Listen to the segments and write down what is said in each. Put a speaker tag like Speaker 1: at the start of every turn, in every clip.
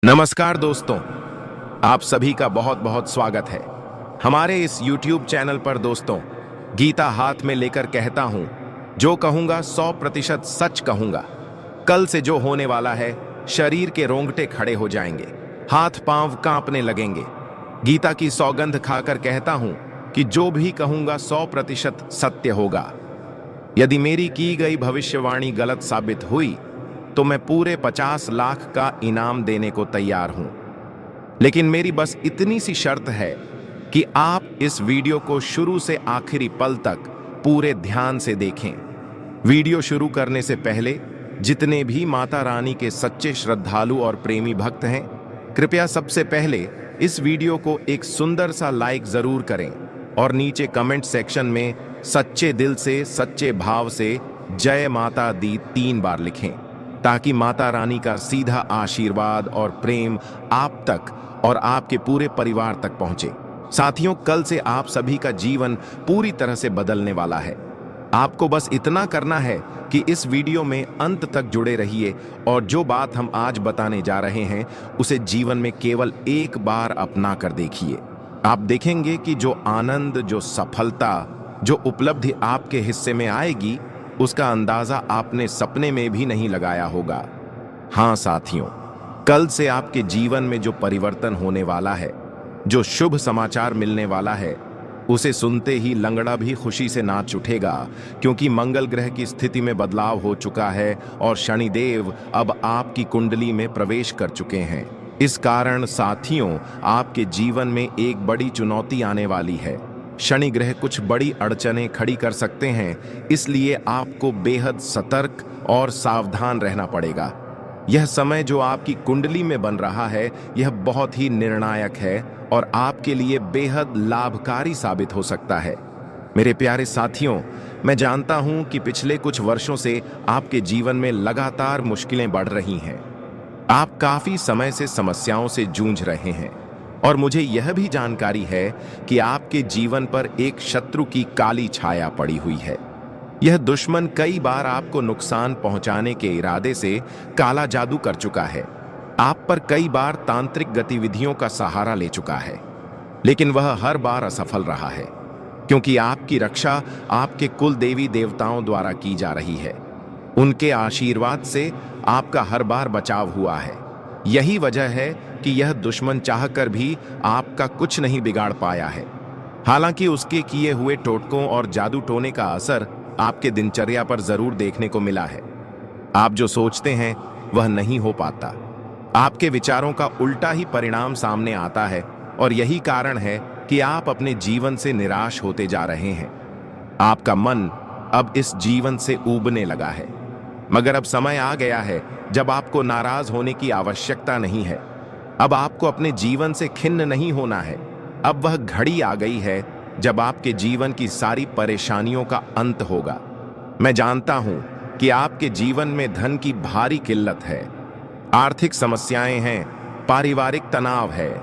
Speaker 1: नमस्कार दोस्तों, आप सभी का बहुत बहुत स्वागत है हमारे इस YouTube चैनल पर। दोस्तों, गीता हाथ में लेकर कहता हूं, जो कहूंगा 100% सच कहूंगा। कल से जो होने वाला है, शरीर के रोंगटे खड़े हो जाएंगे, हाथ पांव कांपने लगेंगे। गीता की सौगंध खाकर कहता हूं कि जो भी कहूंगा 100% सत्य होगा। यदि मेरी की गई भविष्यवाणी गलत साबित हुई तो मैं पूरे 50 लाख का इनाम देने को तैयार हूं। लेकिन मेरी बस इतनी सी शर्त है कि आप इस वीडियो को शुरू से आखिरी पल तक पूरे ध्यान से देखें। वीडियो शुरू करने से पहले जितने भी माता रानी के सच्चे श्रद्धालु और प्रेमी भक्त हैं, कृपया सबसे पहले इस वीडियो को एक सुंदर सा लाइक जरूर करें और नीचे कमेंट सेक्शन में सच्चे दिल से, सच्चे भाव से जय माता दी 3 बार लिखें, ताकि माता रानी का सीधा आशीर्वाद और प्रेम आप तक और आपके पूरे परिवार तक पहुंचे। साथियों, कल से आप सभी का जीवन पूरी तरह से बदलने वाला है। आपको बस इतना करना है कि इस वीडियो में अंत तक जुड़े रहिए और जो बात हम आज बताने जा रहे हैं उसे जीवन में केवल एक बार अपना कर देखिए। आप देखेंगे कि जो आनंद, जो सफलता, जो उपलब्धि आपके हिस्से में आएगी, उसका अंदाजा आपने सपने में भी नहीं लगाया होगा। हाँ साथियों, कल से आपके जीवन में जो परिवर्तन होने वाला है, जो शुभ समाचार मिलने वाला है, उसे सुनते ही लंगड़ा भी खुशी से नाच उठेगा, क्योंकि मंगल ग्रह की स्थिति में बदलाव हो चुका है और शनिदेव अब आपकी कुंडली में प्रवेश कर चुके हैं। इस कारण साथियों, आपके जीवन में एक बड़ी चुनौती आने वाली है। शनि ग्रह कुछ बड़ी अड़चनें खड़ी कर सकते हैं, इसलिए आपको बेहद सतर्क और सावधान रहना पड़ेगा। यह समय जो आपकी कुंडली में बन रहा है, यह बहुत ही निर्णायक है और आपके लिए बेहद लाभकारी साबित हो सकता है। मेरे प्यारे साथियों, मैं जानता हूं कि पिछले कुछ वर्षों से आपके जीवन में लगातार मुश्किलें बढ़ रही हैं। आप काफी समय से समस्याओं से जूझ रहे हैं और मुझे यह भी जानकारी है कि आपके जीवन पर एक शत्रु की काली छाया पड़ी हुई है। यह दुश्मन कई बार आपको नुकसान पहुंचाने के इरादे से काला जादू कर चुका है। आप पर कई बार तांत्रिक गतिविधियों का सहारा ले चुका है, लेकिन वह हर बार असफल रहा है, क्योंकि आपकी रक्षा आपके कुल देवी देवताओं द्वारा की जा रही है। उनके आशीर्वाद से आपका हर बार बचाव हुआ है। यही वजह है कि यह दुश्मन चाहकर भी आपका कुछ नहीं बिगाड़ पाया है। हालांकि उसके किए हुए टोटकों और जादू टोने का असर आपके दिनचर्या पर जरूर देखने को मिला है। आप जो सोचते हैं वह नहीं हो पाता। आपके विचारों का उल्टा ही परिणाम सामने आता है और यही कारण है कि आप अपने जीवन से निराश होते जा रहे हैं। आपका मन अब इस जीवन से ऊबने लगा है, मगर अब समय आ गया है जब आपको नाराज होने की आवश्यकता नहीं है। अब आपको अपने जीवन से खिन्न नहीं होना है। अब वह घड़ी आ गई है जब आपके जीवन की सारी परेशानियों का अंत होगा। मैं जानता हूं कि आपके जीवन में धन की भारी किल्लत है, आर्थिक समस्याएं हैं, पारिवारिक तनाव है,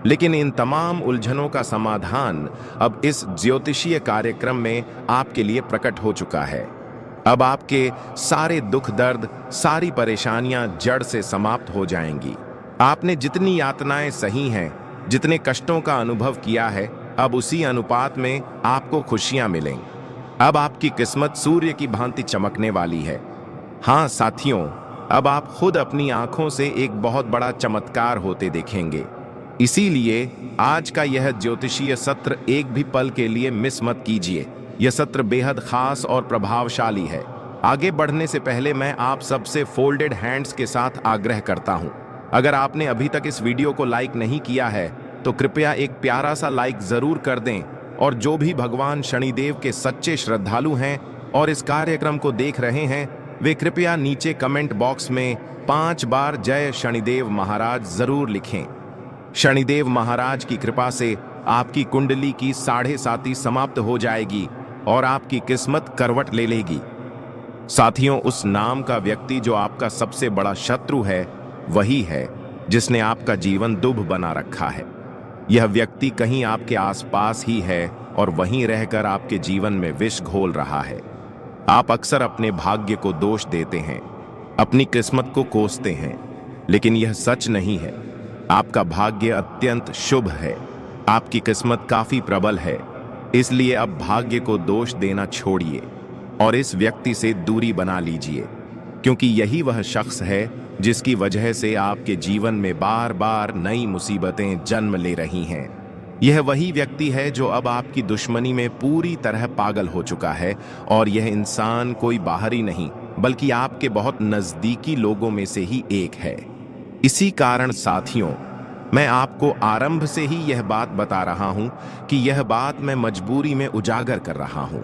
Speaker 1: लेकिन इन तमाम उलझनों का समाधान अब इस ज्योतिषीय कार्यक्रम में आपके लिए प्रकट हो चुका है। अब आपके सारे दुख दर्द, सारी परेशानियां जड़ से समाप्त हो जाएंगी। आपने जितनी यातनाएं सही हैं, जितने कष्टों का अनुभव किया है, अब उसी अनुपात में आपको खुशियां मिलेंगी। अब आपकी किस्मत सूर्य की भांति चमकने वाली है। हाँ साथियों, अब आप खुद अपनी आंखों से एक बहुत बड़ा चमत्कार होते देखेंगे। इसीलिए आज का यह ज्योतिषीय सत्र एक भी पल के लिए मिस मत कीजिए। यह सत्र बेहद खास और प्रभावशाली है। आगे बढ़ने से पहले मैं आप सबसे फोल्डेड हैंड्स के साथ आग्रह करता हूं, अगर आपने अभी तक इस वीडियो को लाइक नहीं किया है तो कृपया एक प्यारा सा लाइक जरूर कर दें। और जो भी भगवान शनिदेव के सच्चे श्रद्धालु हैं और इस कार्यक्रम को देख रहे हैं, वे कृपया नीचे कमेंट बॉक्स में 5 बार जय शनिदेव महाराज जरूर लिखें। शनिदेव महाराज की कृपा से आपकी कुंडली की 7.5 समाप्त हो जाएगी और आपकी किस्मत करवट ले लेगी। साथियों, उस नाम का व्यक्ति जो आपका सबसे बड़ा शत्रु है, वही है जिसने आपका जीवन दुभ बना रखा है। यह व्यक्ति कहीं आपके आसपास ही है और वहीं रहकर आपके जीवन में विष घोल रहा है। आप अक्सर अपने भाग्य को दोष देते हैं, अपनी किस्मत को कोसते हैं, लेकिन यह सच नहीं है। आपका भाग्य अत्यंत शुभ है। आपकी किस्मत काफी प्रबल है। इसलिए अब भाग्य को दोष देना छोड़िए और इस व्यक्ति से दूरी बना लीजिए, क्योंकि यही वह शख्स है जिसकी वजह से आपके जीवन में बार बार नई मुसीबतें जन्म ले रही हैं। यह वही व्यक्ति है जो अब आपकी दुश्मनी में पूरी तरह पागल हो चुका है, और यह इंसान कोई बाहरी नहीं बल्कि आपके बहुत नजदीकी लोगों में से ही एक है। इसी कारण साथियों, मैं आपको आरंभ से ही यह बात बता रहा हूं कि यह बात मैं मजबूरी में उजागर कर रहा हूं।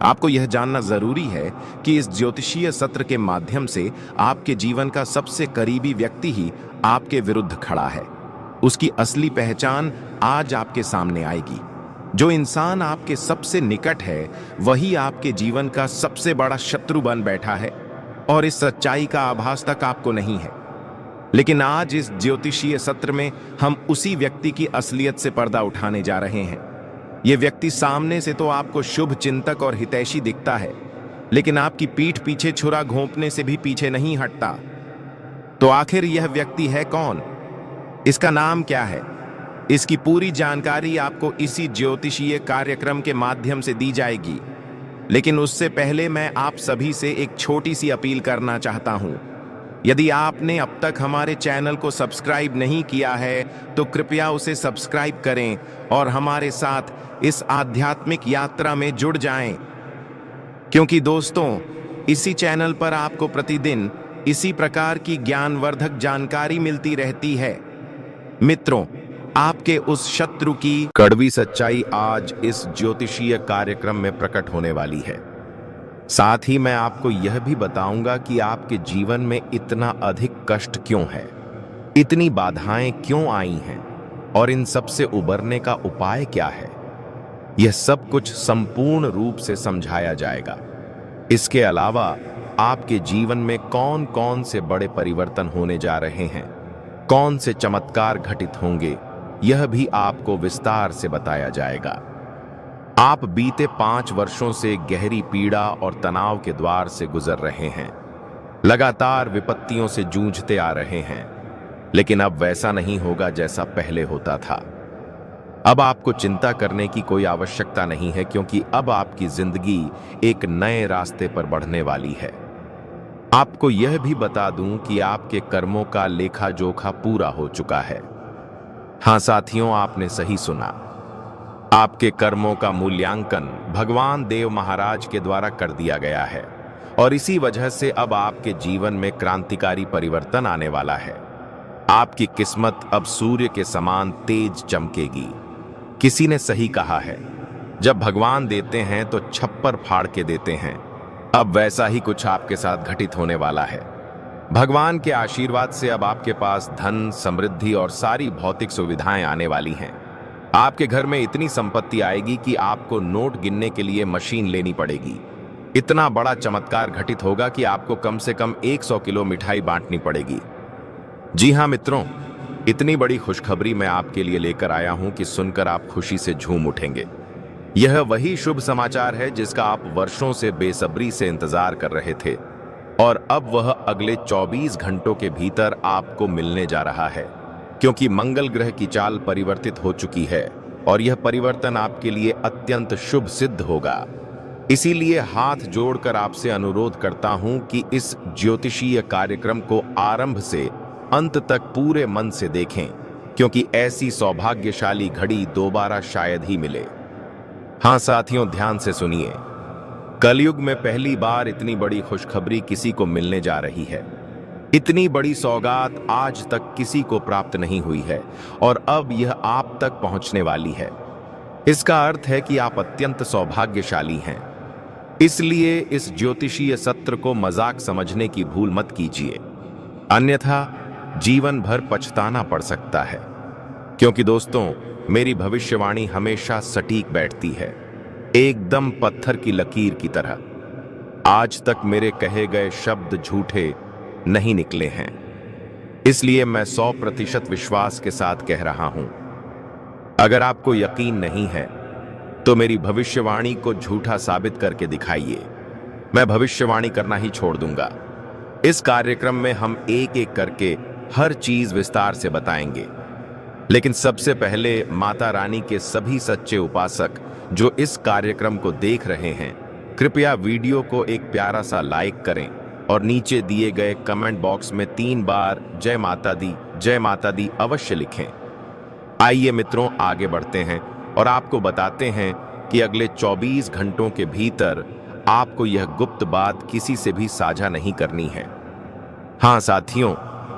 Speaker 1: आपको यह जानना जरूरी है कि इस ज्योतिषीय सत्र के माध्यम से आपके जीवन का सबसे करीबी व्यक्ति ही आपके विरुद्ध खड़ा है। उसकी असली पहचान आज आपके सामने आएगी। जो इंसान आपके सबसे निकट है वही आपके जीवन का सबसे बड़ा शत्रु बन बैठा है, और इस सच्चाई का आभास तक आपको नहीं है। लेकिन आज इस ज्योतिषीय सत्र में हम उसी व्यक्ति की असलियत से पर्दा उठाने जा रहे हैं। यह व्यक्ति सामने से तो आपको शुभ चिंतक और हितैषी दिखता है, लेकिन आपकी पीठ पीछे छुरा घोंपने से भी पीछे नहीं हटता। तो आखिर यह व्यक्ति है कौन? इसका नाम क्या है? इसकी पूरी जानकारी आपको इसी ज्योतिषीय कार्यक्रम के माध्यम से दी जाएगी। लेकिन उससे पहले मैं आप सभी से एक छोटी सी अपील करना चाहता हूं। यदि आपने अब तक हमारे चैनल को सब्सक्राइब नहीं किया है तो कृपया उसे सब्सक्राइब करें और हमारे साथ इस आध्यात्मिक यात्रा में जुड़ जाएं। क्योंकि दोस्तों, इसी चैनल पर आपको प्रतिदिन इसी प्रकार की ज्ञानवर्धक जानकारी मिलती रहती है। मित्रों, आपके उस शत्रु की कड़वी सच्चाई आज इस ज्योतिषीय कार्यक्रम में प्रकट होने वाली है। साथ ही मैं आपको यह भी बताऊंगा कि आपके जीवन में इतना अधिक कष्ट क्यों है, इतनी बाधाएं क्यों आई हैं, और इन सब से उबरने का उपाय क्या है। यह सब कुछ संपूर्ण रूप से समझाया जाएगा। इसके अलावा आपके जीवन में कौन कौन से बड़े परिवर्तन होने जा रहे हैं, कौन से चमत्कार घटित होंगे, यह भी आपको विस्तार से बताया जाएगा। आप बीते 5 वर्षों से गहरी पीड़ा और तनाव के द्वार से गुजर रहे हैं। लगातार विपत्तियों से जूझते आ रहे हैं, लेकिन अब वैसा नहीं होगा जैसा पहले होता था। अब आपको चिंता करने की कोई आवश्यकता नहीं है, क्योंकि अब आपकी जिंदगी एक नए रास्ते पर बढ़ने वाली है। आपको यह भी बता दूं कि आपके कर्मों का लेखा जोखा पूरा हो चुका है। हाँ साथियों, आपने सही सुना। आपके कर्मों का मूल्यांकन भगवान देव महाराज के द्वारा कर दिया गया है, और इसी वजह से अब आपके जीवन में क्रांतिकारी परिवर्तन आने वाला है। आपकी किस्मत अब सूर्य के समान तेज चमकेगी। किसी ने सही कहा है, जब भगवान देते हैं तो छप्पर फाड़ के देते हैं। अब वैसा ही कुछ आपके साथ घटित होने वाला है। भगवान के आशीर्वाद से अब आपके पास धन, समृद्धि और सारी भौतिक सुविधाएं आने वाली हैं। आपके घर में इतनी संपत्ति आएगी कि आपको नोट गिनने के लिए मशीन लेनी पड़ेगी। इतना बड़ा चमत्कार घटित होगा कि आपको कम से कम 100 किलो मिठाई बांटनी पड़ेगी। जी हाँ मित्रों, इतनी बड़ी खुशखबरी मैं आपके लिए लेकर आया हूं कि सुनकर आप खुशी से झूम उठेंगे। यह वही शुभ समाचार है जिसका आप वर्षों से बेसब्री से इंतजार कर रहे थे, और अब वह अगले 24 घंटों के भीतर आपको मिलने जा रहा है, क्योंकि मंगल ग्रह की चाल परिवर्तित हो चुकी है और यह परिवर्तन आपके लिए अत्यंत शुभ सिद्ध होगा। इसीलिए हाथ जोड़कर आपसे अनुरोध करता हूं कि इस ज्योतिषीय कार्यक्रम को आरंभ से अंत तक पूरे मन से देखें, क्योंकि ऐसी सौभाग्यशाली घड़ी दोबारा शायद ही मिले। हाँ साथियों, ध्यान से सुनिए। कलयुग में पहली बार इतनी बड़ी खुशखबरी किसी को मिलने जा रही है। इतनी बड़ी सौगात आज तक किसी को प्राप्त नहीं हुई है, और अब यह आप तक पहुंचने वाली है। इसका अर्थ है कि आप अत्यंत सौभाग्यशाली हैं। इसलिए इस ज्योतिषीय सत्र को मजाक समझने की भूल मत कीजिए, अन्यथा जीवन भर पछताना पड़ सकता है। क्योंकि दोस्तों, मेरी भविष्यवाणी हमेशा सटीक बैठती है, एकदम पत्थर की लकीर की तरह। आज तक मेरे कहे गए शब्द झूठे नहीं निकले हैं। इसलिए मैं 100% विश्वास के साथ कह रहा हूं। अगर आपको यकीन नहीं है तो मेरी भविष्यवाणी को झूठा साबित करके दिखाइए। मैं भविष्यवाणी करना ही छोड़ दूंगा। इस कार्यक्रम में हम एक एक करके हर चीज विस्तार से बताएंगे। लेकिन सबसे पहले माता रानी के सभी सच्चे उपासक जो इस कार्यक्रम को देख रहे हैं, कृपया वीडियो को एक प्यारा सा लाइक करें और नीचे दिए गए कमेंट बॉक्स में 3 बार जय माता दी अवश्य लिखें। आइए मित्रों, आगे बढ़ते हैं और आपको बताते हैं कि अगले 24 घंटों के भीतर आपको यह गुप्त बात किसी से भी साझा नहीं करनी है। हाँ साथियों,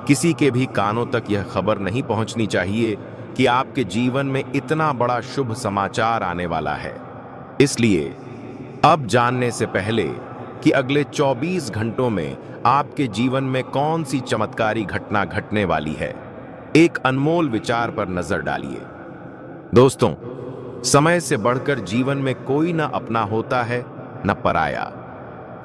Speaker 1: किसी के भी कानों तक यह खबर नहीं पहुंचनी चाहिए कि आपके जीवन में इतना बड़ा शुभ समाचार आने वाला है। इसलिए अब जानने से पहले कि अगले 24 घंटों में आपके जीवन में कौन सी चमत्कारी घटना घटने वाली है, एक अनमोल विचार पर नजर डालिए। दोस्तों, समय से बढ़कर जीवन में कोई न अपना होता है न पराया।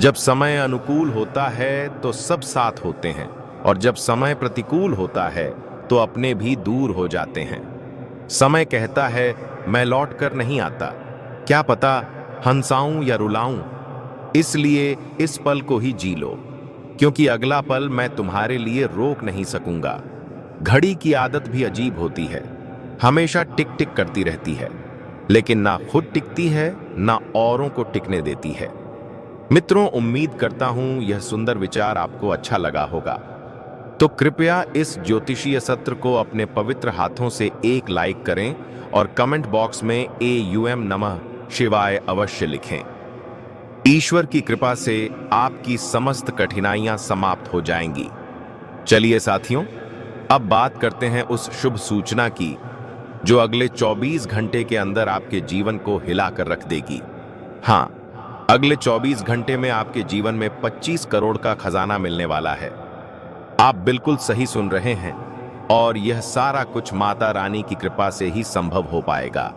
Speaker 1: जब समय अनुकूल होता है तो सब साथ होते हैं, और जब समय प्रतिकूल होता है तो अपने भी दूर हो जाते हैं। समय कहता है मैं लौट कर नहीं आता, क्या पता हंसाऊं या रुलाऊं। इसलिए इस पल को ही जी लो, क्योंकि अगला पल मैं तुम्हारे लिए रोक नहीं सकूंगा। घड़ी की आदत भी अजीब होती है, हमेशा टिक टिक करती रहती है, लेकिन ना खुद टिकती है ना औरों को टिकने देती है। मित्रों, उम्मीद करता हूं यह सुंदर विचार आपको अच्छा लगा होगा। तो कृपया इस ज्योतिषीय सत्र को अपने पवित्र हाथों से एक लाइक करें और कमेंट बॉक्स में AUM नमः शिवाय अवश्य लिखें। ईश्वर की कृपा से आपकी समस्त कठिनाइयां समाप्त हो जाएंगी। चलिए साथियों, अब बात करते हैं उस शुभ सूचना की जो अगले 24 घंटे के अंदर आपके जीवन को हिलाकर रख देगी। हाँ, अगले 24 घंटे में आपके जीवन में 25 करोड़ का खजाना मिलने वाला है। आप बिल्कुल सही सुन रहे हैं, और यह सारा कुछ माता रानी की कृपा से ही संभव हो पाएगा।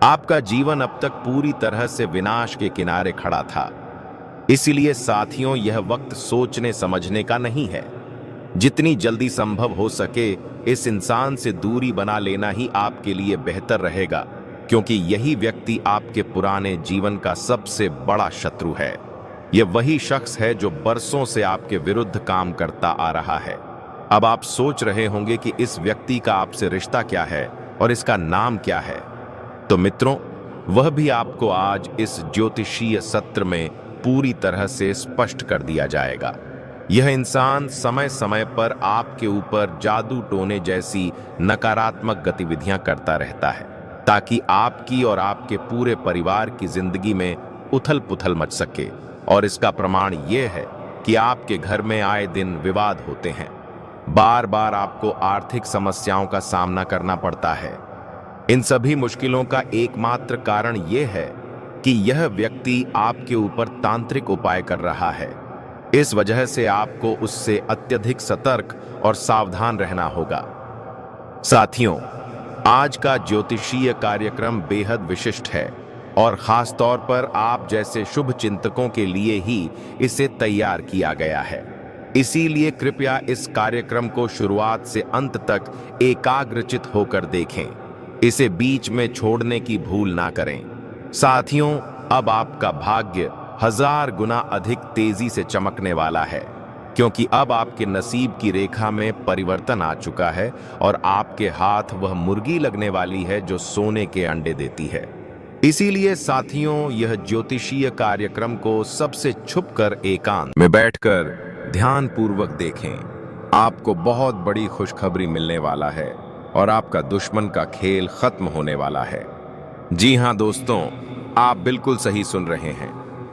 Speaker 1: आपका जीवन अब तक पूरी तरह से विनाश के किनारे खड़ा था। इसीलिए साथियों, यह वक्त सोचने समझने का नहीं है। जितनी जल्दी संभव हो सके इस इंसान से दूरी बना लेना ही आपके लिए बेहतर रहेगा, क्योंकि यही व्यक्ति आपके पुराने जीवन का सबसे बड़ा शत्रु है। यह वही शख्स है जो बरसों से आपके विरुद्ध काम करता आ रहा है। अब आप सोच रहे होंगे कि इस व्यक्ति का आपसे रिश्ता क्या है और इसका नाम क्या है। तो मित्रों, वह भी आपको आज इस ज्योतिषीय सत्र में पूरी तरह से स्पष्ट कर दिया जाएगा। यह इंसान समय समय पर आपके ऊपर जादू टोने जैसी नकारात्मक गतिविधियां करता रहता है, ताकि आपकी और आपके पूरे परिवार की जिंदगी में उथल पुथल मच सके। और इसका प्रमाण यह है कि आपके घर में आए दिन विवाद होते हैं, बार बार आपको आर्थिक समस्याओं का सामना करना पड़ता है। इन सभी मुश्किलों का एकमात्र कारण यह है कि यह व्यक्ति आपके ऊपर तांत्रिक उपाय कर रहा है। इस वजह से आपको उससे अत्यधिक सतर्क और सावधान रहना होगा। साथियों, आज का ज्योतिषीय कार्यक्रम बेहद विशिष्ट है, और खास तौर पर आप जैसे शुभ चिंतकों के लिए ही इसे तैयार किया गया है। इसीलिए कृपया इस कार्यक्रम को शुरुआत से अंत तक एकाग्रचित होकर देखें, इसे बीच में छोड़ने की भूल ना करें। साथियों, अब आपका भाग्य 1000 गुना अधिक तेजी से चमकने वाला है, क्योंकि अब आपके नसीब की रेखा में परिवर्तन आ चुका है और आपके हाथ वह मुर्गी लगने वाली है जो सोने के अंडे देती है। इसीलिए साथियों, यह ज्योतिषीय कार्यक्रम को सबसे छुपकर एकांत में बैठकर ध्यान पूर्वक देखें। आपको बहुत बड़ी खुशखबरी मिलने वाला है और आपका दुश्मन का खेल खत्म होने वाला है। जी हाँ दोस्तों, आप बिल्कुल सही सुन रहे हैं।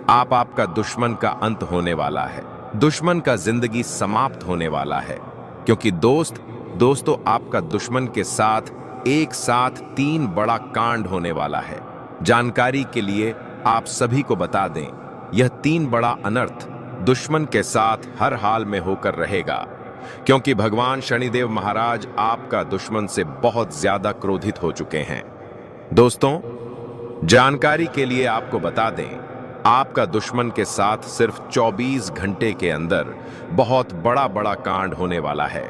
Speaker 1: आपका दुश्मन का अंत होने वाला है, दुश्मन का जिंदगी समाप्त होने वाला है, क्योंकि दोस्तों आपका दुश्मन के साथ एक साथ 3 बड़ा कांड होने वाला है। जानकारी के लिए आप सभी को बता दें, यह 3 बड़ा अनर्थ दुश्मन के साथ हर हाल में होकर रहेगा, क्योंकि भगवान शनिदेव महाराज आपका दुश्मन से बहुत ज्यादा क्रोधित हो चुके हैं। दोस्तों, जानकारी के लिए आपको बता दें, आपका दुश्मन के साथ सिर्फ 24 घंटे के अंदर बहुत बड़ा कांड होने वाला है।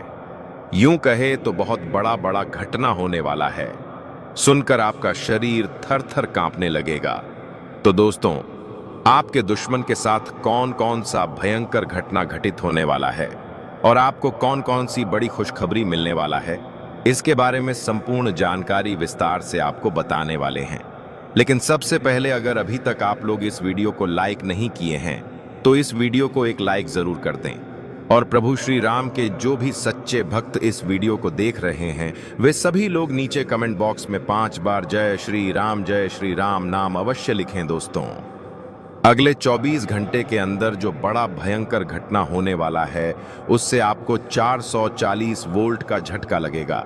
Speaker 1: यूं कहे तो बहुत बड़ा घटना होने वाला है। सुनकर आपका शरीर थर थर कांपने लगेगा। तो दोस्तों, आपके दुश्मन के साथ कौन कौन सा भयंकर घटना घटित होने वाला है, और आपको कौन कौन सी बड़ी खुशखबरी मिलने वाला है, इसके बारे में संपूर्ण जानकारी विस्तार से आपको बताने वाले हैं। लेकिन सबसे पहले, अगर अभी तक आप लोग इस वीडियो को लाइक नहीं किए हैं तो इस वीडियो को एक लाइक जरूर कर दें। और प्रभु श्री राम के जो भी सच्चे भक्त इस वीडियो को देख रहे हैं वे सभी लोग नीचे कमेंट बॉक्स में 5 बार जय श्री राम नाम अवश्य लिखें। दोस्तों, अगले 24 घंटे के अंदर जो बड़ा भयंकर घटना होने वाला है उससे आपको 440 वोल्ट का झटका लगेगा।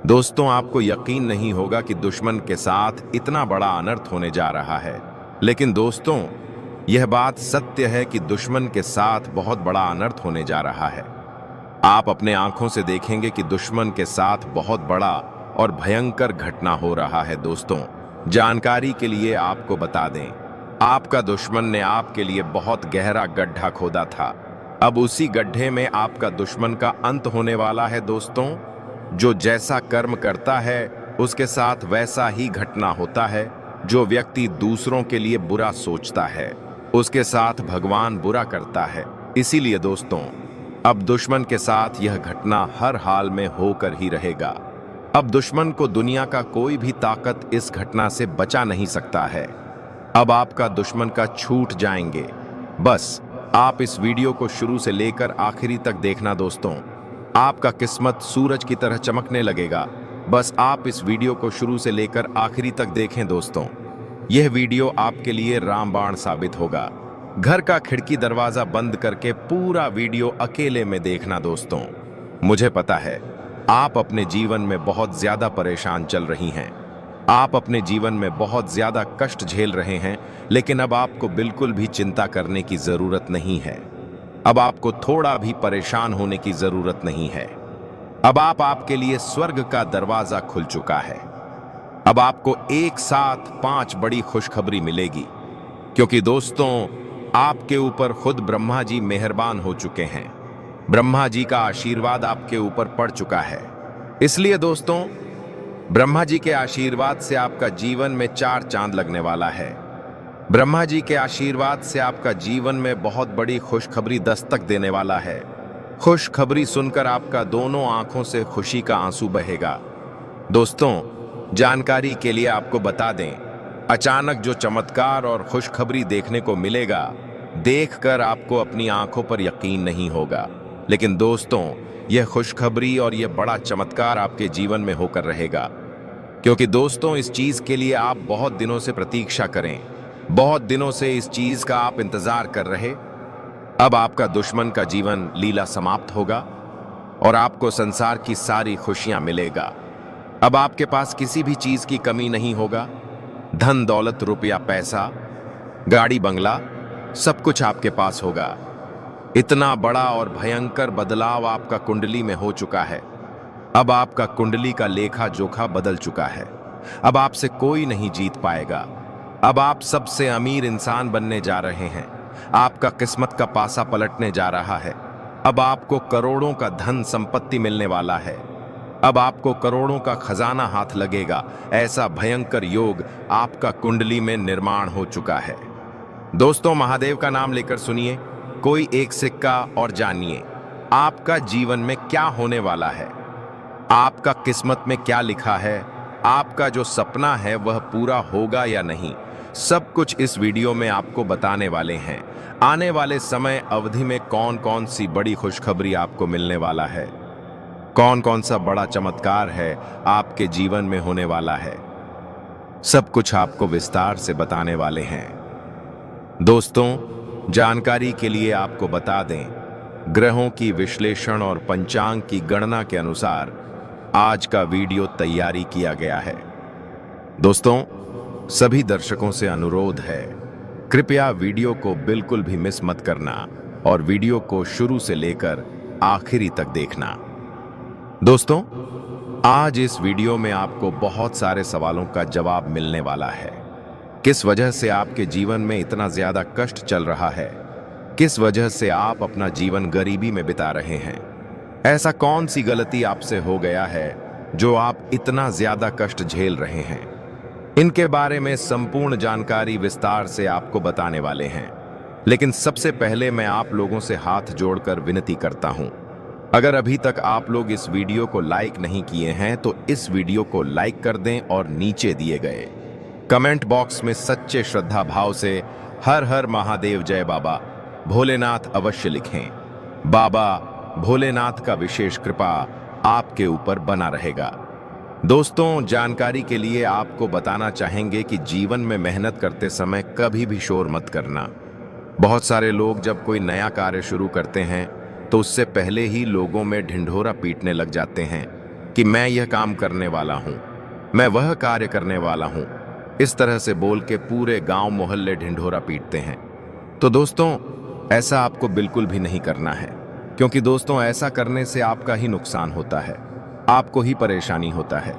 Speaker 1: दोस्तों, आपको यकीन नहीं होगा कि दुश्मन के साथ इतना बड़ा अनर्थ होने जा रहा है। लेकिन दोस्तों, यह बात सत्य है कि दुश्मन के साथ बहुत बड़ा अनर्थ होने जा रहा है। आप अपने आंखों से देखेंगे कि दुश्मन के साथ बहुत बड़ा और भयंकर घटना हो रहा है। दोस्तों, जानकारी के लिए आपको बता दें, आपका दुश्मन ने आपके लिए बहुत गहरा गड्ढा खोदा था। अब उसी गड्ढे में आपका दुश्मन का अंत होने वाला है। दोस्तों, जो जैसा कर्म करता है उसके साथ वैसा ही घटना होता है। जो व्यक्ति दूसरों के लिए बुरा सोचता है उसके साथ भगवान बुरा करता है। इसीलिए दोस्तों, अब दुश्मन के साथ यह घटना हर हाल में होकर ही रहेगा। अब दुश्मन को दुनिया का कोई भी ताकत इस घटना से बचा नहीं सकता है। अब आपका दुश्मन का छूट जाएंगे। बस आप इस वीडियो को शुरू से लेकर आखिरी तक देखना। दोस्तों, आपका किस्मत सूरज की तरह चमकने लगेगा। बस आप इस वीडियो को शुरू से लेकर आखिरी तक देखें। दोस्तों, यह वीडियो आपके लिए रामबाण साबित होगा। घर का खिड़की दरवाजा बंद करके पूरा वीडियो अकेले में देखना। दोस्तों, मुझे पता है आप अपने जीवन में बहुत ज्यादा परेशान चल रही हैं। आप अपने जीवन में बहुत ज्यादा कष्ट झेल रहे हैं, लेकिन अब आपको बिल्कुल भी चिंता करने की जरूरत नहीं है। अब आपको थोड़ा भी परेशान होने की जरूरत नहीं है। अब आपके लिए स्वर्ग का दरवाजा खुल चुका है। अब आपको एक साथ 5 बड़ी खुशखबरी मिलेगी, क्योंकि दोस्तों, आपके ऊपर खुद ब्रह्मा जी मेहरबान हो चुके हैं। ब्रह्मा जी का आशीर्वाद आपके ऊपर पड़ चुका है। इसलिए दोस्तों, ब्रह्मा जी के आशीर्वाद से आपका जीवन में 4 चांद लगने वाला है। ब्रह्मा जी के आशीर्वाद से आपका जीवन में बहुत बड़ी खुशखबरी दस्तक देने वाला है। खुशखबरी सुनकर आपका दोनों आंखों से खुशी का आंसू बहेगा। दोस्तों, जानकारी के लिए आपको बता दें, अचानक जो चमत्कार और खुशखबरी देखने को मिलेगा, देखकर आपको अपनी आंखों पर यकीन नहीं होगा। लेकिन दोस्तों, यह खुशखबरी और यह बड़ा चमत्कार आपके जीवन में होकर रहेगा, क्योंकि दोस्तों, इस चीज के लिए आप बहुत दिनों से प्रतीक्षा करें। बहुत दिनों से इस चीज का आप इंतजार कर रहे। अब आपका दुश्मन का जीवन लीला समाप्त होगा और आपको संसार की सारी खुशियां मिलेगा। अब आपके पास किसी भी चीज की कमी नहीं होगा। धन दौलत, रुपया पैसा, गाड़ी बंगला, सब कुछ आपके पास होगा। इतना बड़ा और भयंकर बदलाव आपका कुंडली में हो चुका है। अब आपका कुंडली का लेखा जोखा बदल चुका है। अब आपसे कोई नहीं जीत पाएगा। अब आप सबसे अमीर इंसान बनने जा रहे हैं। आपका किस्मत का पासा पलटने जा रहा है। अब आपको करोड़ों का धन संपत्ति मिलने वाला है। अब आपको करोड़ों का खजाना हाथ लगेगा। ऐसा भयंकर योग आपका कुंडली में निर्माण हो चुका है। दोस्तों, महादेव का नाम लेकर सुनिए कोई एक सिक्का और जानिए आपका जीवन में क्या होने वाला है। आपका किस्मत में क्या लिखा है, आपका जो सपना है वह पूरा होगा या नहीं, सब कुछ इस वीडियो में आपको बताने वाले हैं। आने वाले समय अवधि में कौन कौन सी बड़ी खुशखबरी आपको मिलने वाला है, कौन कौन सा बड़ा चमत्कार है आपके जीवन में होने वाला है, सब कुछ आपको विस्तार से बताने वाले हैं। दोस्तों, जानकारी के लिए आपको बता दें, ग्रहों की विश्लेषण और पंचांग की गणना के अनुसार आज का वीडियो तैयारी किया गया है। दोस्तों, सभी दर्शकों से अनुरोध है, कृपया वीडियो को बिल्कुल भी मिस मत करना और वीडियो को शुरू से लेकर आखिरी तक देखना। दोस्तों, आज इस वीडियो में आपको बहुत सारे सवालों का जवाब मिलने वाला है। किस वजह से आपके जीवन में इतना ज्यादा कष्ट चल रहा है, किस वजह से आप अपना जीवन गरीबी में बिता रहे हैं, ऐसा कौन सी गलती आपसे हो गया है जो आप इतना ज्यादा कष्ट झेल रहे हैं, इनके बारे में संपूर्ण जानकारी विस्तार से आपको बताने वाले हैं। लेकिन सबसे पहले मैं आप लोगों से हाथ जोड़कर विनती करता हूं, अगर अभी तक आप लोग इस वीडियो को लाइक नहीं किए हैं तो इस वीडियो को लाइक कर दें और नीचे दिए गए कमेंट बॉक्स में सच्चे श्रद्धा भाव से हर हर महादेव जय बाबा भोलेनाथ अवश्य लिखें। बाबा भोलेनाथ का विशेष कृपा आपके ऊपर बना रहेगा। दोस्तों, जानकारी के लिए आपको बताना चाहेंगे कि जीवन में मेहनत करते समय कभी भी शोर मत करना। बहुत सारे लोग जब कोई नया कार्य शुरू करते हैं तो उससे पहले ही लोगों में ढिंढोरा पीटने लग जाते हैं कि मैं यह काम करने वाला हूं, मैं वह कार्य करने वाला हूं। इस तरह से बोल के पूरे गांव मोहल्ले ढिंढोरा पीटते हैं। तो दोस्तों, ऐसा आपको बिल्कुल भी नहीं करना है, क्योंकि दोस्तों ऐसा करने से आपका ही नुकसान होता है, आपको ही परेशानी होता है।